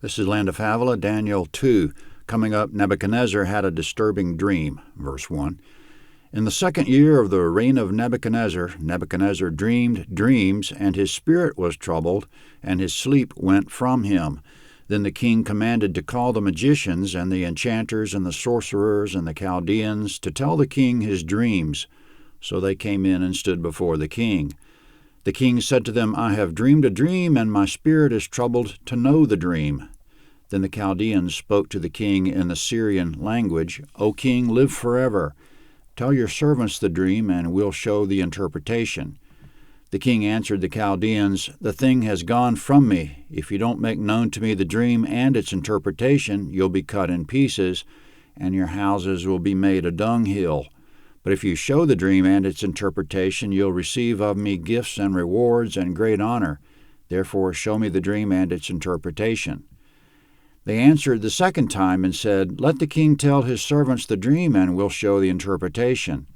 This is Land of Havilah, Daniel 2. Coming up, Nebuchadnezzar had a disturbing dream. Verse 1. In the 2nd year of the reign of Nebuchadnezzar, Nebuchadnezzar dreamed dreams, and his spirit was troubled, and his sleep went from him. Then the king commanded to call the magicians and the enchanters and the sorcerers and the Chaldeans to tell the king his dreams. So they came in and stood before the king. The king said to them, I have dreamed a dream, and my spirit is troubled to know the dream. Then the Chaldeans spoke to the king in the Syrian language, O king, live forever. Tell your servants the dream, and we'll show the interpretation. The king answered the Chaldeans, The thing has gone from me. If you don't make known to me the dream and its interpretation, you'll be cut in pieces, and your houses will be made a dunghill. But if you show the dream and its interpretation, you'll receive of me gifts and rewards and great honor. Therefore show me the dream and its interpretation. They answered the second time and said, Let the king tell his servants the dream, and we'll show the interpretation.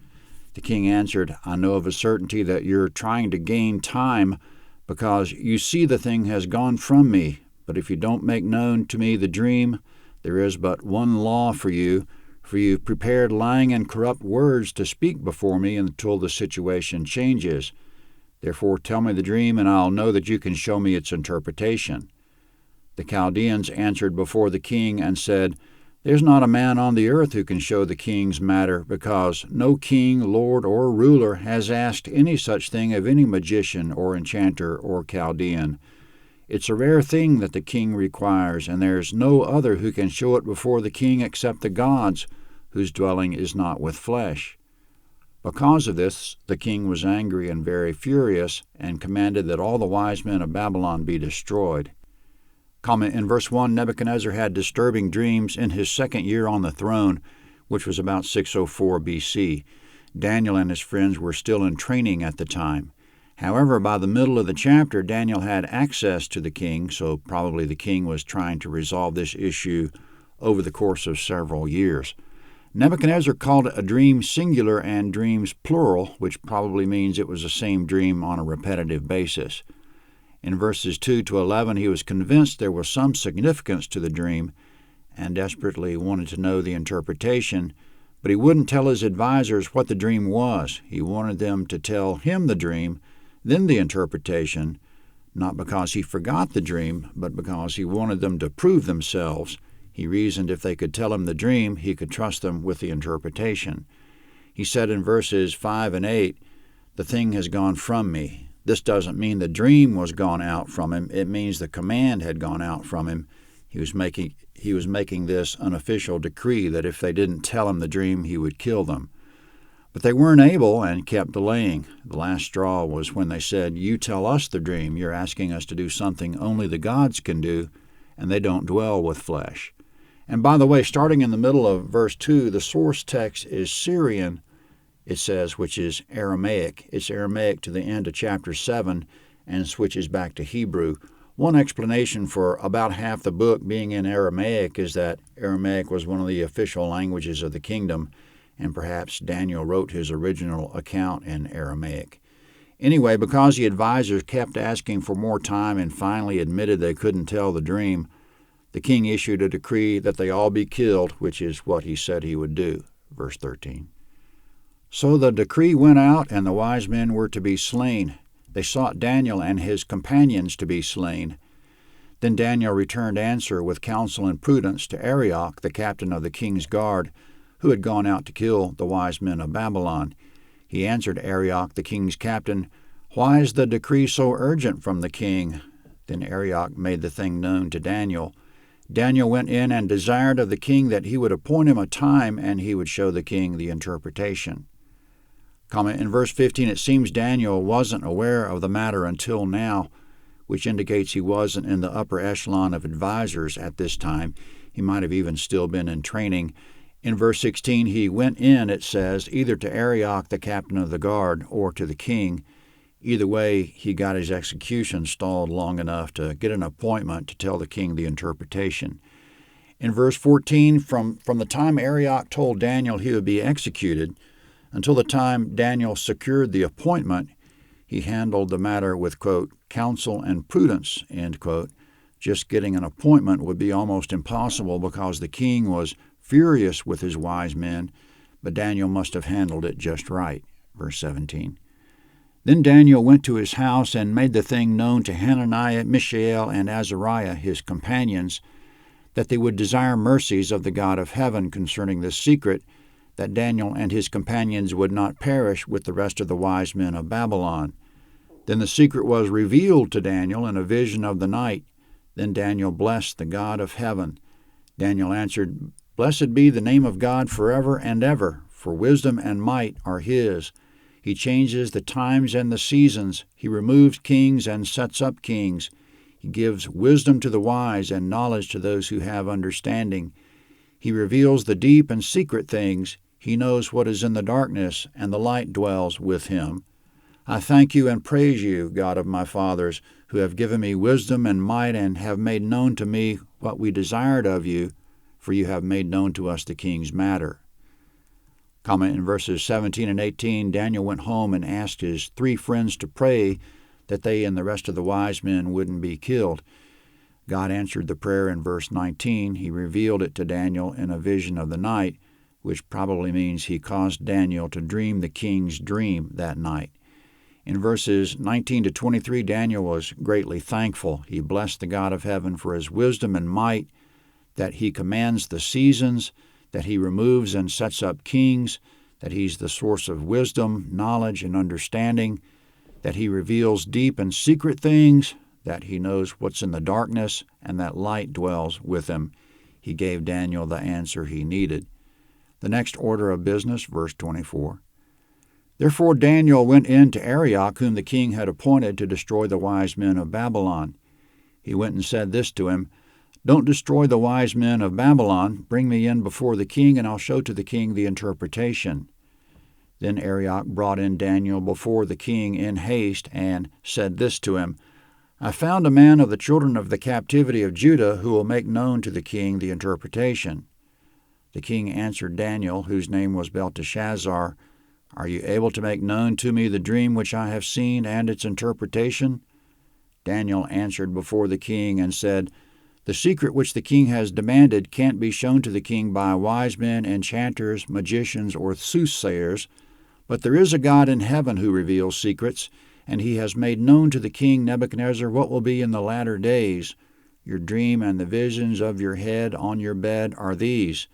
The king answered, I know of a certainty that you're trying to gain time, because you see the thing has gone from me. But if you don't make known to me the dream, there is but one law for you you've prepared lying and corrupt words to speak before me until the situation changes. Therefore tell me the dream, and I'll know that you can show me its interpretation. The Chaldeans answered before the king and said, There's not a man on the earth who can show the king's matter, because no king, lord, or ruler has asked any such thing of any magician or enchanter or Chaldean. It's a rare thing that the king requires, and there's no other who can show it before the king except the gods, whose dwelling is not with flesh. Because of this, the king was angry and very furious, and commanded that all the wise men of Babylon be destroyed. Comment in verse 1, Nebuchadnezzar had disturbing dreams in his 2nd year on the throne, which was about 604 BC. Daniel and his friends were still in training at the time. However, by the middle of the chapter, Daniel had access to the king, so probably the king was trying to resolve this issue over the course of several years. Nebuchadnezzar called it a dream singular and dreams plural, which probably means it was the same dream on a repetitive basis. In verses 2 to 11, he was convinced there was some significance to the dream and desperately wanted to know the interpretation, but he wouldn't tell his advisors what the dream was. He wanted them to tell him the dream, then the interpretation, not because he forgot the dream, but because he wanted them to prove themselves. He reasoned if they could tell him the dream, he could trust them with the interpretation. He said in verses 5 and 8, The thing has gone from me. This doesn't mean the dream was gone out from him. It means the command had gone out from him. He was making this an official decree that if they didn't tell him the dream, he would kill them. But they weren't able and kept delaying. The last straw was when they said, You tell us the dream. You're asking us to do something only the gods can do, and they don't dwell with flesh. And by the way, starting in the middle of verse 2, the source text is Syrian, it says, which is Aramaic. It's Aramaic to the end of chapter 7 and switches back to Hebrew. One explanation for about half the book being in Aramaic is that Aramaic was one of the official languages of the kingdom, and perhaps Daniel wrote his original account in Aramaic. Anyway, because the advisors kept asking for more time and finally admitted they couldn't tell the dream, the king issued a decree that they all be killed, which is what he said he would do. Verse 13. So the decree went out, and the wise men were to be slain. They sought Daniel and his companions to be slain. Then Daniel returned answer with counsel and prudence to Arioch, the captain of the king's guard, who had gone out to kill the wise men of Babylon. He answered Arioch, the king's captain, Why is the decree so urgent from the king? Then Arioch made the thing known to Daniel. Daniel went in and desired of the king that he would appoint him a time, and he would show the king the interpretation. Comment in verse 15, it seems Daniel wasn't aware of the matter until now, which indicates he wasn't in the upper echelon of advisors at this time. He might have even still been in training. In verse 16, he went in, it says, either to Arioch, the captain of the guard, or to the king. Either way, he got his execution stalled long enough to get an appointment to tell the king the interpretation. In verse 14, from the time Arioch told Daniel he would be executed until the time Daniel secured the appointment, he handled the matter with, quote, counsel and prudence, end quote. Just getting an appointment would be almost impossible because the king was furious with his wise men, but Daniel must have handled it just right. Verse 17. Then Daniel went to his house and made the thing known to Hananiah, Mishael, and Azariah, his companions, that they would desire mercies of the God of heaven concerning this secret, that Daniel and his companions would not perish with the rest of the wise men of Babylon. Then the secret was revealed to Daniel in a vision of the night. Then Daniel blessed the God of heaven. Daniel answered, Blessed be the name of God forever and ever, for wisdom and might are his. He changes the times and the seasons. He removes kings and sets up kings. He gives wisdom to the wise and knowledge to those who have understanding. He reveals the deep and secret things. He knows what is in the darkness, and the light dwells with him. I thank you and praise you, God of my fathers, who have given me wisdom and might and have made known to me what we desired of you, for you have made known to us the king's matter. Comment in verses 17 and 18, Daniel went home and asked his 3 friends to pray that they and the rest of the wise men wouldn't be killed. God answered the prayer in verse 19. He revealed it to Daniel in a vision of the night, which probably means he caused Daniel to dream the king's dream that night. In verses 19 to 23, Daniel was greatly thankful. He blessed the God of heaven for his wisdom and might, that he commands the seasons, that he removes and sets up kings, that he's the source of wisdom, knowledge, and understanding, that he reveals deep and secret things, that he knows what's in the darkness, and that light dwells with him. He gave Daniel the answer he needed. The next order of business, verse 24. Therefore Daniel went in to Arioch, whom the king had appointed to destroy the wise men of Babylon. He went and said this to him, Don't destroy the wise men of Babylon. Bring me in before the king, and I'll show to the king the interpretation. Then Arioch brought in Daniel before the king in haste, and said this to him, I found a man of the children of the captivity of Judah who will make known to the king the interpretation. The king answered Daniel, whose name was Belteshazzar, Are you able to make known to me the dream which I have seen and its interpretation? Daniel answered before the king and said, The secret which the king has demanded can't be shown to the king by wise men, enchanters, magicians, or soothsayers, but there is a God in heaven who reveals secrets, and he has made known to the king Nebuchadnezzar what will be in the latter days. Your dream and the visions of your head on your bed are these.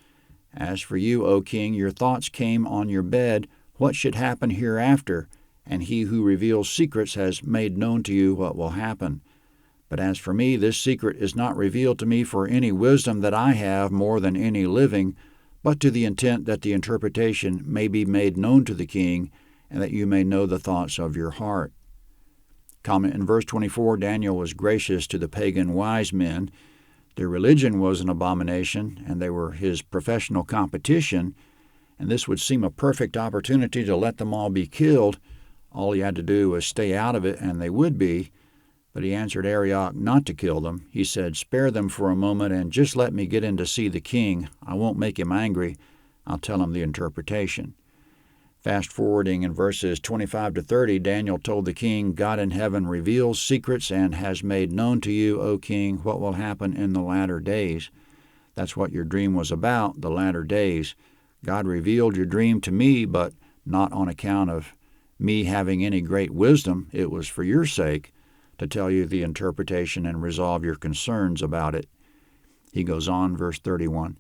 As for you, O king, your thoughts came on your bed, what should happen hereafter, and he who reveals secrets has made known to you what will happen. But as for me, this secret is not revealed to me for any wisdom that I have more than any living, but to the intent that the interpretation may be made known to the king, and that you may know the thoughts of your heart. Comment in verse 24, Daniel was gracious to the pagan wise men. Their religion was an abomination, and they were his professional competition, and this would seem a perfect opportunity to let them all be killed. All he had to do was stay out of it, and they would be. But he answered Arioch not to kill them. He said, Spare them for a moment and just let me get in to see the king. I won't make him angry. I'll tell him the interpretation. Fast forwarding in verses 25 to 30, Daniel told the king, God in heaven reveals secrets and has made known to you, O king, what will happen in the latter days. That's what your dream was about, the latter days. God revealed your dream to me, but not on account of me having any great wisdom. It was for your sake, to tell you the interpretation and resolve your concerns about it. He goes on, verse 31.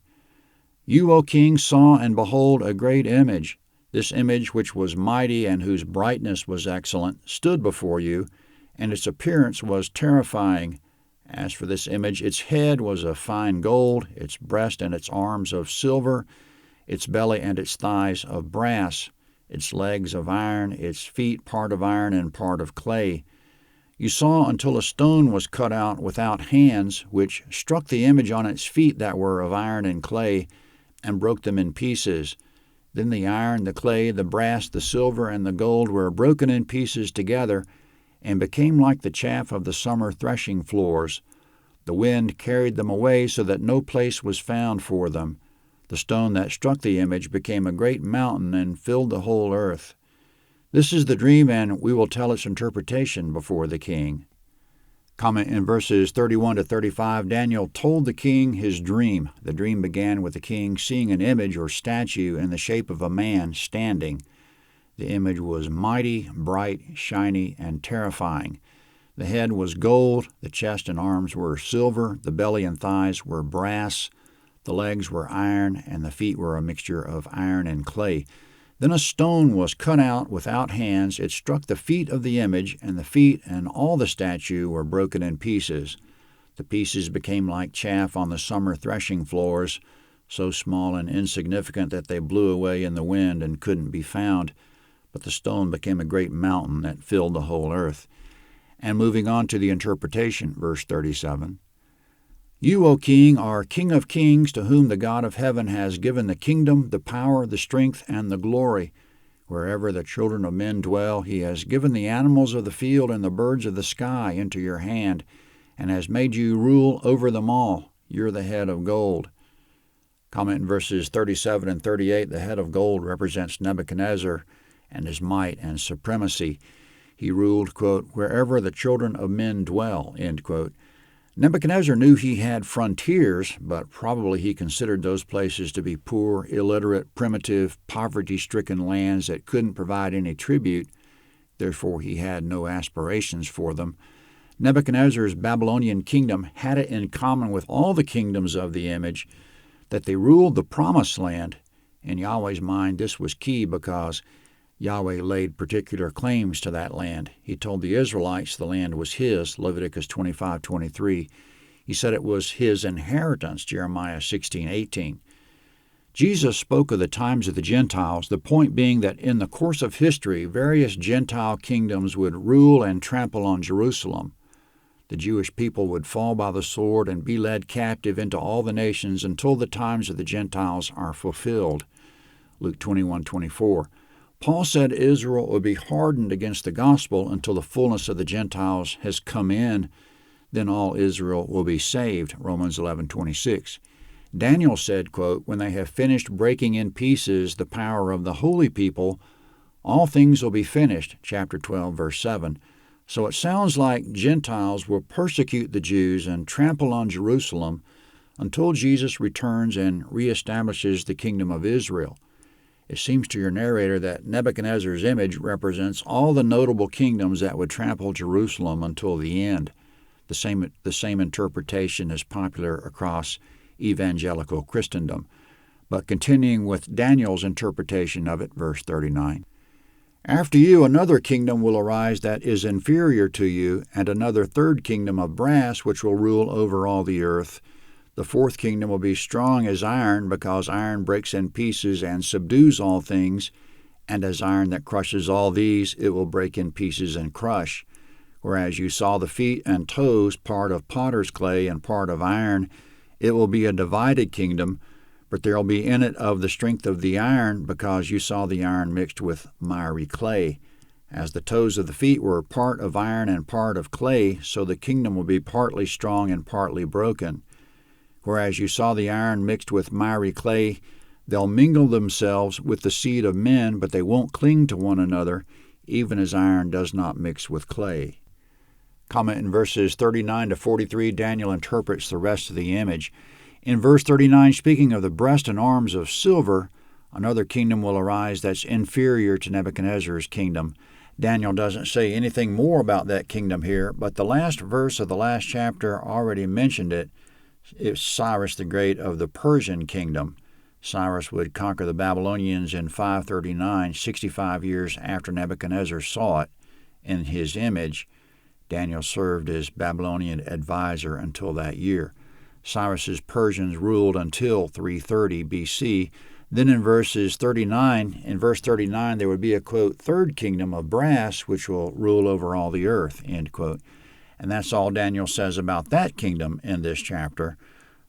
You, O king, saw and behold a great image. This image, which was mighty and whose brightness was excellent, stood before you, and its appearance was terrifying. As for this image, its head was of fine gold, its breast and its arms of silver, its belly and its thighs of brass, its legs of iron, its feet part of iron and part of clay. You saw until a stone was cut out without hands, which struck the image on its feet that were of iron and clay, and broke them in pieces. Then the iron, the clay, the brass, the silver, and the gold were broken in pieces together, and became like the chaff of the summer threshing floors. The wind carried them away so that no place was found for them. The stone that struck the image became a great mountain and filled the whole earth. This is the dream, and we will tell its interpretation before the king. Comment in verses 31 to 35, Daniel told the king his dream. The dream began with the king seeing an image or statue in the shape of a man standing. The image was mighty, bright, shiny, and terrifying. The head was gold, the chest and arms were silver, the belly and thighs were brass, the legs were iron, and the feet were a mixture of iron and clay. Then a stone was cut out without hands. It struck the feet of the image, and the feet and all the statue were broken in pieces. The pieces became like chaff on the summer threshing floors, so small and insignificant that they blew away in the wind and couldn't be found. But the stone became a great mountain that filled the whole earth. And moving on to the interpretation, verse 37. You, O king, are King of kings, to whom the God of heaven has given the kingdom, the power, the strength, and the glory. Wherever the children of men dwell, he has given the animals of the field and the birds of the sky into your hand, and has made you rule over them all. You're the head of gold. Comment in verses 37 and 38, the head of gold represents Nebuchadnezzar and his might and supremacy. He ruled, quote, wherever the children of men dwell, end quote. Nebuchadnezzar knew he had frontiers, but probably he considered those places to be poor, illiterate, primitive, poverty-stricken lands that couldn't provide any tribute. Therefore, he had no aspirations for them. Nebuchadnezzar's Babylonian kingdom had it in common with all the kingdoms of the image that they ruled the promised land. In Yahweh's mind, this was key because Yahweh laid particular claims to that land. He told the Israelites the land was his, Leviticus 25:23. He said it was his inheritance, Jeremiah 16:18. Jesus spoke of the times of the Gentiles, the point being that in the course of history, various Gentile kingdoms would rule and trample on Jerusalem. The Jewish people would fall by the sword and be led captive into all the nations until the times of the Gentiles are fulfilled, Luke 21:24. Paul said Israel would be hardened against the gospel until the fullness of the Gentiles has come in. Then all Israel will be saved, Romans 11:26. Daniel said, quote, when they have finished breaking in pieces the power of the holy people, all things will be finished, chapter 12, verse 7. So it sounds like Gentiles will persecute the Jews and trample on Jerusalem until Jesus returns and reestablishes the kingdom of Israel. It seems to your narrator that Nebuchadnezzar's image represents all the notable kingdoms that would trample Jerusalem until the end. The same interpretation is popular across evangelical Christendom. But continuing with Daniel's interpretation of it, verse 39. After you another kingdom will arise that is inferior to you, and another third kingdom of brass which will rule over all the earth. The fourth kingdom will be strong as iron, because iron breaks in pieces and subdues all things, and as iron that crushes all these, it will break in pieces and crush. Whereas you saw the feet and toes, part of potter's clay and part of iron, it will be a divided kingdom, but there will be in it of the strength of the iron, because you saw the iron mixed with miry clay. As the toes of the feet were part of iron and part of clay, so the kingdom will be partly strong and partly broken. Whereas you saw the iron mixed with miry clay, they'll mingle themselves with the seed of men, but they won't cling to one another, even as iron does not mix with clay. Comment in verses 39 to 43, Daniel interprets the rest of the image. In verse 39, speaking of the breast and arms of silver, another kingdom will arise that's inferior to Nebuchadnezzar's kingdom. Daniel doesn't say anything more about that kingdom here, but the last verse of the last chapter already mentioned it. It's Cyrus the Great of the Persian kingdom. Cyrus would conquer the Babylonians in 539, 65 years after Nebuchadnezzar saw it in his image. Daniel served as Babylonian advisor until that year. Cyrus's Persians ruled until 330 B.C. Then in verse 39, there would be a, quote, third kingdom of brass, which will rule over all the earth, end quote. And that's all Daniel says about that kingdom in this chapter.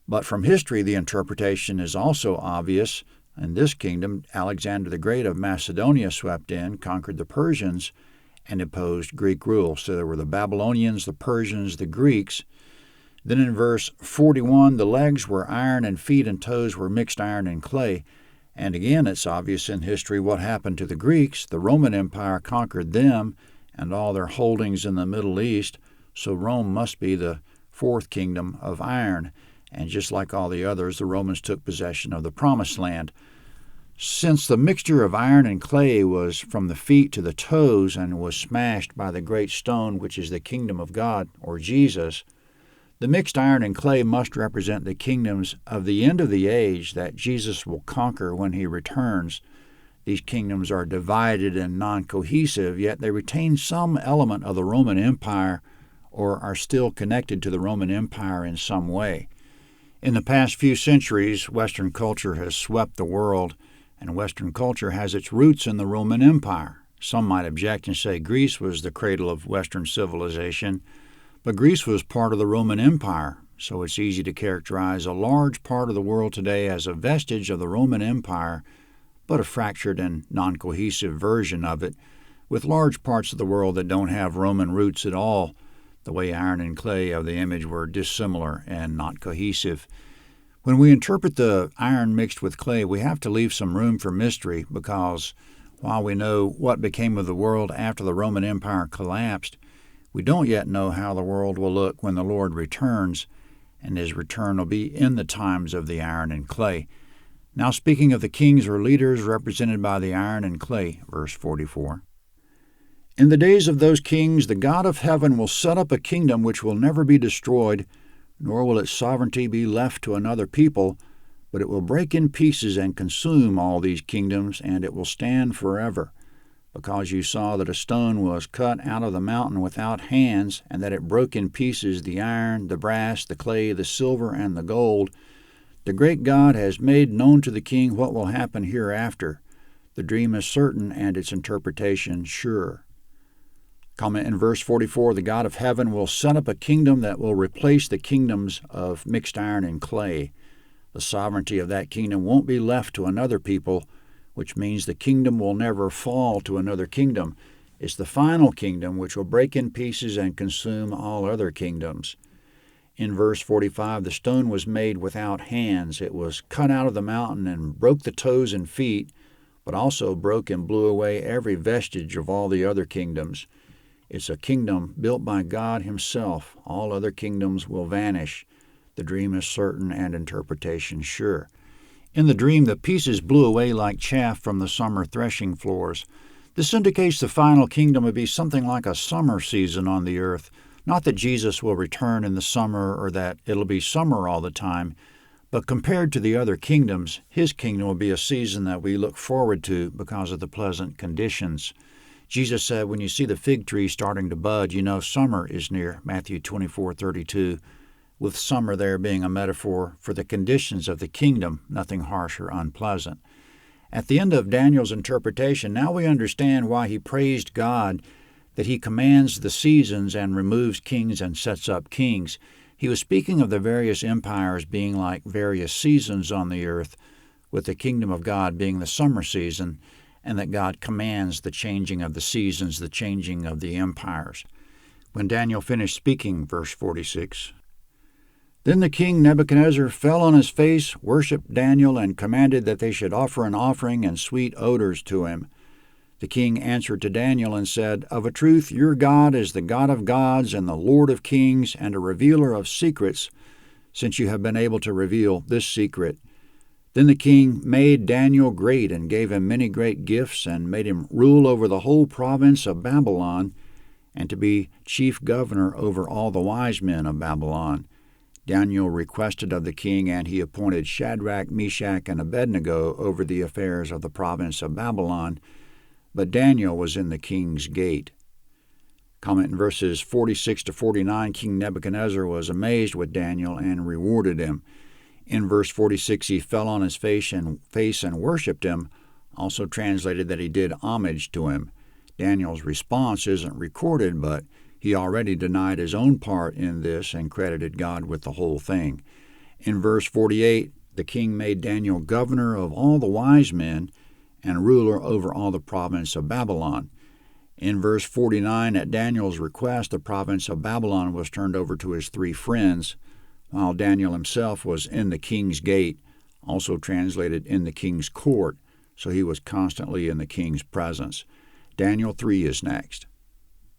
But from history, the interpretation is also obvious. In this kingdom, Alexander the Great of Macedonia swept in, conquered the Persians, and imposed Greek rule. So there were the Babylonians, the Persians, the Greeks. Then in verse 41, the legs were iron and feet and toes were mixed iron and clay. And again, it's obvious in history what happened to the Greeks. The Roman Empire conquered them and all their holdings in the Middle East, so Rome must be the fourth kingdom of iron, and just like all the others, the Romans took possession of the Promised Land. Since the mixture of iron and clay was from the feet to the toes and was smashed by the great stone, which is the kingdom of God, or Jesus, the mixed iron and clay must represent the kingdoms of the end of the age that Jesus will conquer when he returns. These kingdoms are divided and non-cohesive, yet they retain some element of the Roman Empire or are still connected to the Roman Empire in some way. In the past few centuries, Western culture has swept the world, and Western culture has its roots in the Roman Empire. Some might object and say Greece was the cradle of Western civilization, but Greece was part of the Roman Empire, so it's easy to characterize a large part of the world today as a vestige of the Roman Empire, but a fractured and non-cohesive version of it, with large parts of the world that don't have Roman roots at all, the way iron and clay of the image were dissimilar and not cohesive. When we interpret the iron mixed with clay, we have to leave some room for mystery because while we know what became of the world after the Roman Empire collapsed, we don't yet know how the world will look when the Lord returns, and his return will be in the times of the iron and clay. Now speaking of the kings or leaders represented by the iron and clay, verse 44. In the days of those kings, the God of heaven will set up a kingdom which will never be destroyed, nor will its sovereignty be left to another people, but it will break in pieces and consume all these kingdoms, and it will stand forever. Because you saw that a stone was cut out of the mountain without hands, and that it broke in pieces the iron, the brass, the clay, the silver, and the gold, the great God has made known to the king what will happen hereafter. The dream is certain, and its interpretation sure. Comment in verse 44, the God of heaven will set up a kingdom that will replace the kingdoms of mixed iron and clay. The sovereignty of that kingdom won't be left to another people, which means the kingdom will never fall to another kingdom. It's the final kingdom which will break in pieces and consume all other kingdoms. In verse 45, the stone was made without hands. It was cut out of the mountain and broke the toes and feet, but also broke and blew away every vestige of all the other kingdoms. It's a kingdom built by God himself. All other kingdoms will vanish. The dream is certain and interpretation sure. In the dream, the pieces blew away like chaff from the summer threshing floors. This indicates the final kingdom will be something like a summer season on the earth. Not that Jesus will return in the summer or that it'll be summer all the time, but compared to the other kingdoms, his kingdom will be a season that we look forward to because of the pleasant conditions. Jesus said, when you see the fig tree starting to bud, you know summer is near, Matthew 24:32, with summer there being a metaphor for the conditions of the kingdom, nothing harsh or unpleasant. At the end of Daniel's interpretation, now we understand why he praised God, that he commands the seasons and removes kings and sets up kings. He was speaking of the various empires being like various seasons on the earth, with the kingdom of God being the summer season, and that God commands the changing of the seasons, the changing of the empires. When Daniel finished speaking, verse 46, then the king Nebuchadnezzar fell on his face, worshipped Daniel, and commanded that they should offer an offering and sweet odors to him. The king answered to Daniel and said, of a truth your God is the God of gods and the Lord of kings and a revealer of secrets, since you have been able to reveal this secret. Then the king made Daniel great and gave him many great gifts and made him rule over the whole province of Babylon and to be chief governor over all the wise men of Babylon. Daniel requested of the king, and he appointed Shadrach, Meshach, and Abednego over the affairs of the province of Babylon, but Daniel was in the king's gate. Comment in verses 46 to 49, King Nebuchadnezzar was amazed with Daniel and rewarded him. In verse 46, he fell on his face and worshipped him, also translated that he did homage to him. Daniel's response isn't recorded, but he already denied his own part in this and credited God with the whole thing. In verse 48, the king made Daniel governor of all the wise men and ruler over all the province of Babylon. In verse 49, at Daniel's request, the province of Babylon was turned over to his 3 friends, while Daniel himself was in the king's gate, also translated in the king's court, so he was constantly in the king's presence. Daniel 3 is next.